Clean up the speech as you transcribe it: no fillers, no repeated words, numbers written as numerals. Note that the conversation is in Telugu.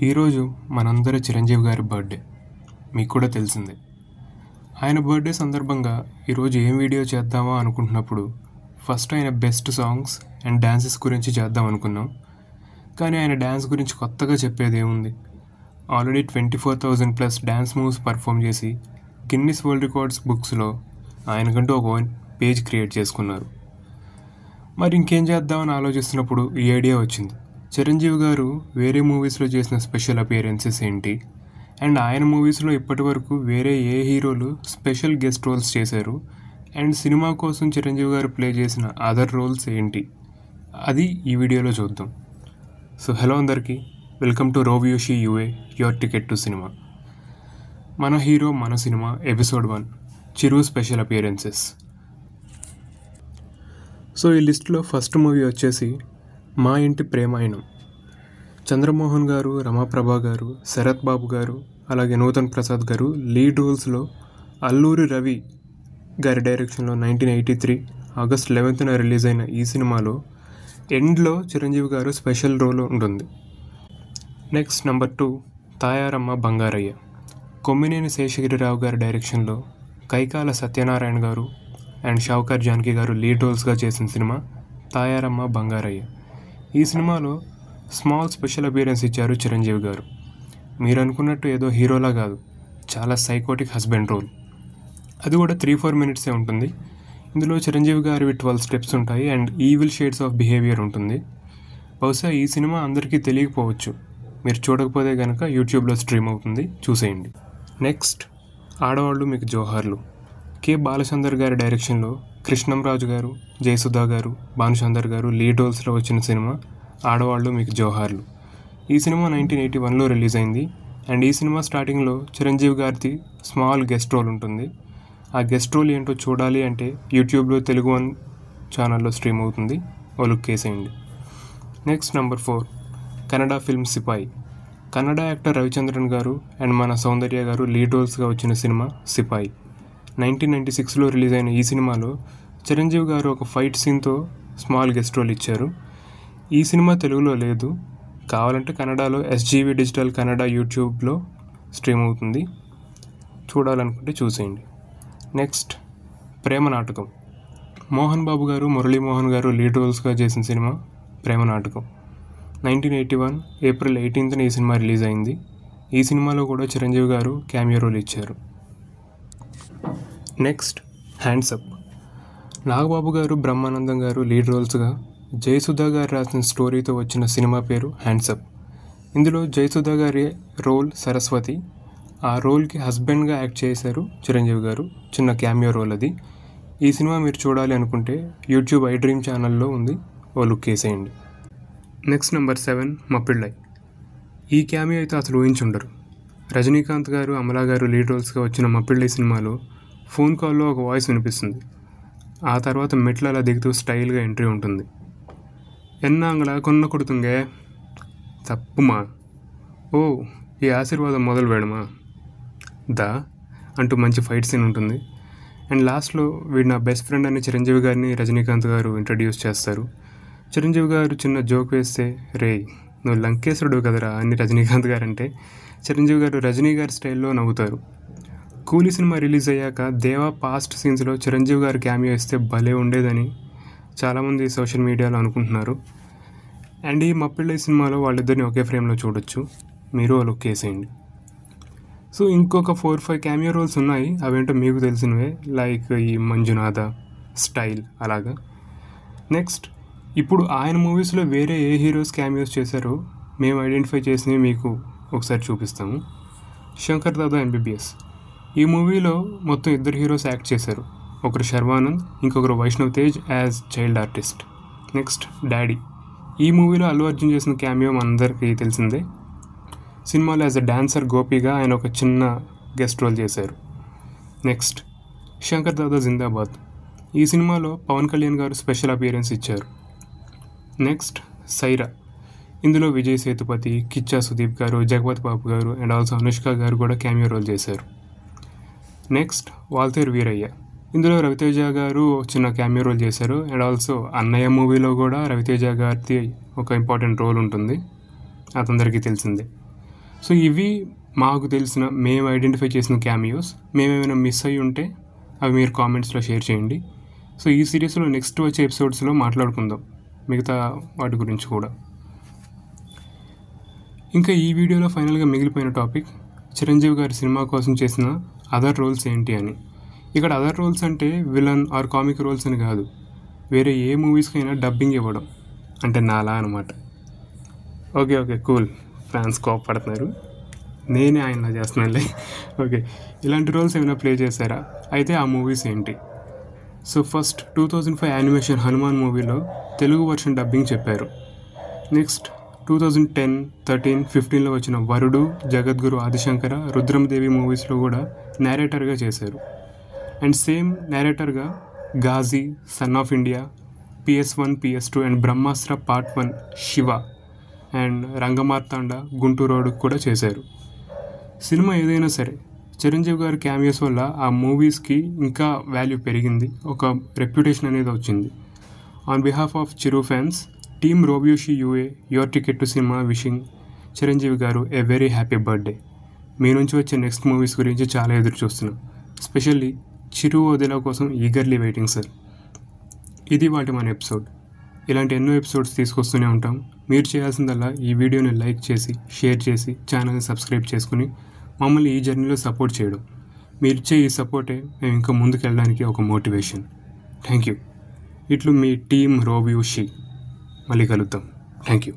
ఈరోజు మనందరి చిరంజీవి గారి బర్త్డే మీకు కూడా తెలిసిందే. ఆయన బర్త్డే సందర్భంగా ఈరోజు ఏం వీడియో చేద్దామా అనుకుంటున్నప్పుడు ఫస్ట్ ఆయన బెస్ట్ సాంగ్స్ అండ్ డ్యాన్సెస్ గురించి చేద్దాం అనుకున్నాం. కానీ ఆయన డ్యాన్స్ గురించి కొత్తగా చెప్పేది ఏముంది? ఆల్రెడీ 24,000+ డ్యాన్స్ మూవ్స్ పర్ఫామ్ చేసి గిన్నిస్ వరల్డ్ రికార్డ్స్ బుక్స్లో ఆయనకంటూ ఒక పేజ్ క్రియేట్ చేసుకున్నారు. మరి ఇంకేం చేద్దామని ఆలోచిస్తున్నప్పుడు ఈ ఐడియా వచ్చింది. చిరంజీవి గారు వేరే మూవీస్లో చేసిన స్పెషల్ అపియరెన్సెస్ ఏంటి, అండ్ ఆయన మూవీస్లో ఇప్పటి వరకు వేరే ఏ హీరోలు స్పెషల్ గెస్ట్ రోల్స్ చేశారు, అండ్ సినిమా కోసం చిరంజీవి గారు ప్లే చేసిన అదర్ రోల్స్ ఏంటి, అది ఈ వీడియోలో చూద్దాం. సో హలో అందరికీ, వెల్కమ్ టు రోవ్యూషి UA, your ticket to cinema. మన హీరో మన cinema episode 1 Chiru special appearances. So ఈ లిస్ట్లో ఫస్ట్ మూవీ వచ్చేసి మా ఇంటి ప్రేమాయణం. చంద్రమోహన్ గారు, రమాప్రభ గారు, శరత్ బాబు గారు, అలాగే నూతన్ ప్రసాద్ గారు లీడ్ రోల్స్లో అల్లూరి రవి గారి డైరెక్షన్లో 1983 ఆగస్ట్ 11న రిలీజ్ అయిన ఈ సినిమాలో ఎండ్లో చిరంజీవి గారు స్పెషల్ రోల్ ఉంటుంది. Next number 2 Tayaramma Bangarayya. కొమ్మినేని శేషగిరిరావు గారి డైరెక్షన్లో కైకాల సత్యనారాయణ గారు అండ్ షావుకార్ జానకి గారు లీడ్ రోల్స్గా చేసిన సినిమా తాయారమ్మ బంగారయ్య. ఈ సినిమాలో స్మాల్ స్పెషల్ అపియరెన్స్ ఇచ్చారు చిరంజీవి గారు. మీరు అనుకున్నట్టు ఏదో హీరోలా కాదు, చాలా సైకోటిక్ హస్బెండ్ రోల్. అది కూడా 3-4 మినిట్సే ఉంటుంది. ఇందులో చిరంజీవి గారివి 12 స్టెప్స్ ఉంటాయి and evil shades of behaviour ఉంటుంది. బహుశా ఈ సినిమా అందరికీ తెలియకపోవచ్చు, మీరు చూడకపోతే కనుక యూట్యూబ్లో స్ట్రీమ్ అవుతుంది, చూసేయండి. నెక్స్ట్ ఆడవాళ్ళు మీకు జోహార్లు. కె బాలచందర్ గారి డైరెక్షన్లో కృష్ణంరాజు గారు, జయసుధా గారు, భానుచందర్ గారు లీడ్ రోల్స్లో వచ్చిన సినిమా ఆడవాళ్ళు మీకు జోహార్లు. ఈ సినిమా 1981లో రిలీజ్ అయింది అండ్ ఈ సినిమా స్టార్టింగ్లో చిరంజీవి గారిది స్మాల్ గెస్ట్ రోల్ ఉంటుంది. ఆ గెస్ట్ రోల్ ఏంటో చూడాలి అంటే యూట్యూబ్లో తెలుగు 1 ఛానల్లో స్ట్రీమ్ అవుతుంది, ఓ లుక్ వేసేయండి. Next number 4 Kannada film Sipayi. Kannada actor Ravichandran గారు అండ్ మన సౌందర్య గారు లీడ్ రోల్స్గా వచ్చిన సినిమా సిపాయి. 1996లో రిలీజ్ అయిన ఈ సినిమాలో చిరంజీవి గారు ఒక ఫైట్ సీన్తో స్మాల్ గెస్ట్ రోల్ ఇచ్చారు. ఈ సినిమా తెలుగులో లేదు, కావాలంటే కన్నడలో SGV డిజిటల్ కన్నడ యూట్యూబ్లో స్ట్రీమ్ అవుతుంది, చూడాలనుకుంటే చూసేయండి. నెక్స్ట్ ప్రేమ నాటకం. మోహన్ బాబు గారు, మురళీమోహన్ గారు లీడ్ రోల్స్గా చేసిన సినిమా ప్రేమ నాటకం. 1981 ఏప్రిల్ 18న ఈ సినిమా రిలీజ్ అయింది. ఈ సినిమాలో కూడా చిరంజీవి గారు క్యామియో రోల్ ఇచ్చారు. Next hands up. నాగబాబు గారు, బ్రహ్మానందం గారు లీడ్ రోల్స్గా జయసుధా గారు రాసిన స్టోరీతో వచ్చిన సినిమా పేరు హ్యాండ్సప్. ఇందులో జయసుధా గారి రోల్ సరస్వతి, ఆ రోల్కి హస్బెండ్గా యాక్ట్ చేశారు చిరంజీవి గారు, చిన్న క్యామియో రోల్ అది. ఈ సినిమా మీరు చూడాలి అనుకుంటే యూట్యూబ్ ఐ డ్రీమ్ ఛానల్లో ఉంది, ఓ లుక్ వేసేయండి. Next number 7 మప్పిళ్ళై. ఈ క్యామియో అయితే అసలు ఊహించుండరు. రజనీకాంత్ గారు, అమలా గారు లీడ్ రోల్స్గా వచ్చిన మప్పిళ్ళై సినిమాలో ఫోన్ కాల్లో ఒక వాయిస్ వినిపిస్తుంది. ఆ తర్వాత మెట్లు అలా దిగుతూ స్టైల్గా ఎంట్రీ ఉంటుంది. ఎన్నాంగళ కొన్న కొడుతుంగే తప్పుమా, ఓ ఈ ఆశీర్వాదం మొదలు వేయడమా దా అంటూ మంచి ఫైట్ సీన్ ఉంటుంది. అండ్ లాస్ట్లో వీడు నా బెస్ట్ ఫ్రెండ్ అని చిరంజీవి గారిని రజనీకాంత్ గారు ఇంట్రడ్యూస్ చేస్తారు. చిరంజీవి గారు చిన్న జోక్ వేస్తే, రే నువ్వు లంకేశ్వరుడు కదరా అని రజనీకాంత్ గారు అంటే చిరంజీవి గారు రజనీ గారి స్టైల్లో నవ్వుతారు. కూలీ సినిమా రిలీజ్ అయ్యాక దేవా పాస్ట్ సీన్స్లో చిరంజీవి గారు క్యామియో ఇస్తే భలే ఉండేదని చాలామంది సోషల్ మీడియాలో అనుకుంటున్నారు. అండ్ ఈ మప్పిళ్ళై సినిమాలో వాళ్ళిద్దరిని ఒకే ఫ్రేమ్లో చూడొచ్చు, మీరు లుక్ వేసేయండి. సో ఇంకొక 4-5 క్యామియో రోల్స్ ఉన్నాయి, అవేంటో మీకు తెలిసినవే, లైక్ ఈ మంజునాథ స్టైల్ అలాగా. నెక్స్ట్ ఇప్పుడు ఆయన మూవీస్లో వేరే ఏ హీరోస్ క్యామియోస్ చేశారో మేము ఐడెంటిఫై చేసినవి మీకు ఒకసారి చూపిస్తాము. శంకర్ దాదా MBBS. ఈ మూవీలో మొత్తం 2 హీరోస్ యాక్ట్ చేశారు, ఒకరు శర్వానంద్, ఇంకొకరు Vaishnav Tej as child artist. Next daddy. ఈ మూవీలో అల్లు అర్జున్ చేసిన క్యామియో మనందరికీ తెలిసిందే. సినిమాలో యాజ్ అ డాన్సర్ గోపిగా ఆయన ఒక చిన్న గెస్ట్ రోల్ చేశారు. నెక్స్ట్ శంకర్ దాదా జిందాబాద్. ఈ సినిమాలో పవన్ కళ్యాణ్ గారు స్పెషల్ అపియరెన్స్ ఇచ్చారు. నెక్స్ట్ సైరా. ఇందులో విజయ్ సేతుపతి, కిచ్చా సుదీప్ గారు, జగపతి బాబు గారు అండ్ ఆల్సో అనుష్క గారు కూడా క్యామియో రోల్ చేశారు. నెక్స్ట్ వాల్తేరు వీరయ్య. ఇందులో రవితేజ గారు చిన్న క్యామియో రోల్ చేశారు అండ్ ఆల్సో అన్నయ్య మూవీలో కూడా రవితేజ గారిది ఒక ఇంపార్టెంట్ రోల్ ఉంటుంది, అదందరికీ తెలిసిందే. సో ఇవి మాకు తెలిసిన మేము ఐడెంటిఫై చేసిన క్యామియోస్. మేమేమైనా మిస్ అయ్యి ఉంటే అవి మీరు కామెంట్స్లో షేర్ చేయండి. సో ఈ సిరీస్లో నెక్స్ట్ వచ్చే ఎపిసోడ్స్లో మాట్లాడుకుందాం మిగతా వాటి గురించి కూడా. ఇంకా ఈ వీడియోలో ఫైనల్గా మిగిలిపోయిన టాపిక్ చిరంజీవి గారి సినిమా కోసం చేసిన అదర్ రోల్స్ ఏంటి అని. ఇక్కడ అదర్ రోల్స్ అంటే విలన్ ఆర్ కామిక్ రోల్స్ అని కాదు, వేరే ఏ మూవీస్కైనా డబ్బింగ్ ఇవ్వడం, అంటే నాలా అనమాట. ఓకే కూల్, ఫ్యాన్స్ కోపడుతున్నారు, నేనే ఆయనలా చేస్తున్నానులే. ఓకే, ఇలాంటి రోల్స్ ఏమైనా ప్లే చేశారా? అయితే ఆ మూవీస్ ఏంటి? సో ఫస్ట్ 2005 యానిమేషన్ హనుమాన్ మూవీలో తెలుగు వర్షన్ డబ్బింగ్ చెప్పారు. నెక్స్ట్ 2010, 13, 15లో వచ్చిన వరుడు, జగద్గురు, ఆదిశంకర, రుద్రమదేవి మూవీస్లో కూడా నేరేటర్గా చేశారు. అండ్ సేమ్ నేరేటర్గా Ghazi, son of India, PS1, PS2 and Brahmastra part 1, Shiva and Rangamarthanda, Gunturodu కూడా చేశారు. సినిమా ఏదైనా సరే చిరంజీవి గారి క్యామియోస్ వల్ల ఆ మూవీస్కి ఇంకా వాల్యూ పెరిగింది, ఒక రెప్యుటేషన్ అనేది వచ్చింది. On behalf of Chiru fans, team రోవ్యూషి UA, your ticket to cinema wishing Chiranjeevi గారు ఏ వెరీ హ్యాపీ బర్త్డే. మీ నుంచి వచ్చే నెక్స్ట్ మూవీస్ గురించి చాలా ఎదురు చూస్తున్నాం, ఎస్పెషల్లీ చిరు వదిలా కోసం ఈగర్లీ వెయిటింగ్ సార్. ఇది వాటి మన ఎపిసోడ్. ఇలాంటి ఎన్నో ఎపిసోడ్స్ తీసుకొస్తూనే ఉంటాం. మీరు చేయాల్సిందల్లా ఈ వీడియోని లైక్ చేసి, షేర్ చేసి, ఛానల్ని సబ్స్క్రైబ్ చేసుకుని మమ్మల్ని ఈ జర్నీలో సపోర్ట్ చేయడం. మీరు ఇచ్చే ఈ సపోర్టే మేము ఇంకా ముందుకు వెళ్ళడానికి ఒక మోటివేషన్. Thank you. ఇట్లు మీ టీమ్ రోవ్యూషి. మళ్ళీ కలుద్దాం. Thank you.